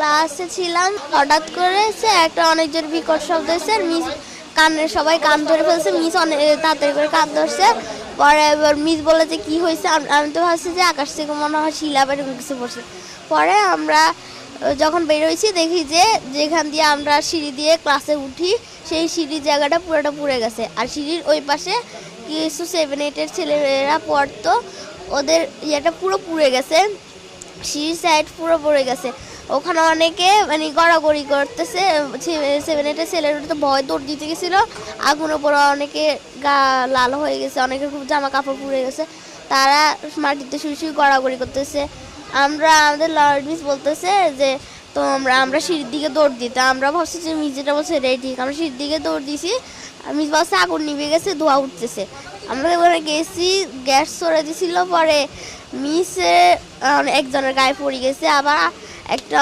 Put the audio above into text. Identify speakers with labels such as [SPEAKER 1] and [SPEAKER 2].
[SPEAKER 1] ক্লাসে ছিলাম, হঠাৎ করে একটা অনেক জোর বিকট শব্দ হয়েছে। মিস সবাই কান ধরে ফেলছে। মিস অনেক তাড়াতাড়ি করে কান ধরছে। পরে এবার মিস বলে যে কি হয়েছে। আমি তো ভাবছি যে আকাশ থেকে মনে হয় শিলা বা এরকম কিছু পড়ছে। পরে আমরা যখন বেরোইছি দেখি যে যেখান দিয়ে আমরা সিঁড়ি দিয়ে ক্লাসে উঠি সেই সিঁড়ির জায়গাটা পুরোটা পুড়ে গেছে। আর সিঁড়ির ওই পাশে কিছু 7-8-এর ছেলেরা পড়তো, ওদের ইয়েটা পুরো পুড়ে গেছে। সিঁড়ির সাইড পুরো পড়ে গেছে। ওখানে অনেকে মানে গড়াগড়ি করতেছে। 7-8-এর ছেলেরা তো ভয় দৌড় দিতে গেছিলো। আগুনের পরে অনেকে গা লাল হয়ে গেছে, অনেকের খুব জামা কাপড় পুড়ে গেছে। তারা মাটিতে শুয়ে শুয়ে গড়াগড়ি করতেছে। আমাদের লর্ড মিস বলতেছে যে তো আমরা সিঁড়ির দিকে দৌড় দিতে। আমরা ভাবছি যে মিস যেটা বলছে এটাই ঠিক। আমরা সিঁড়ির দিকে দৌড় দিছি। মিস বলছে আগুন নিভে গেছে, ধোঁয়া উঠতেছে। আমরা ওখানে গেছি, গ্যাস ছড়ে দিছিল। পরে মিসে একজনের গায়ে পড়ে গেছে, আবার একটা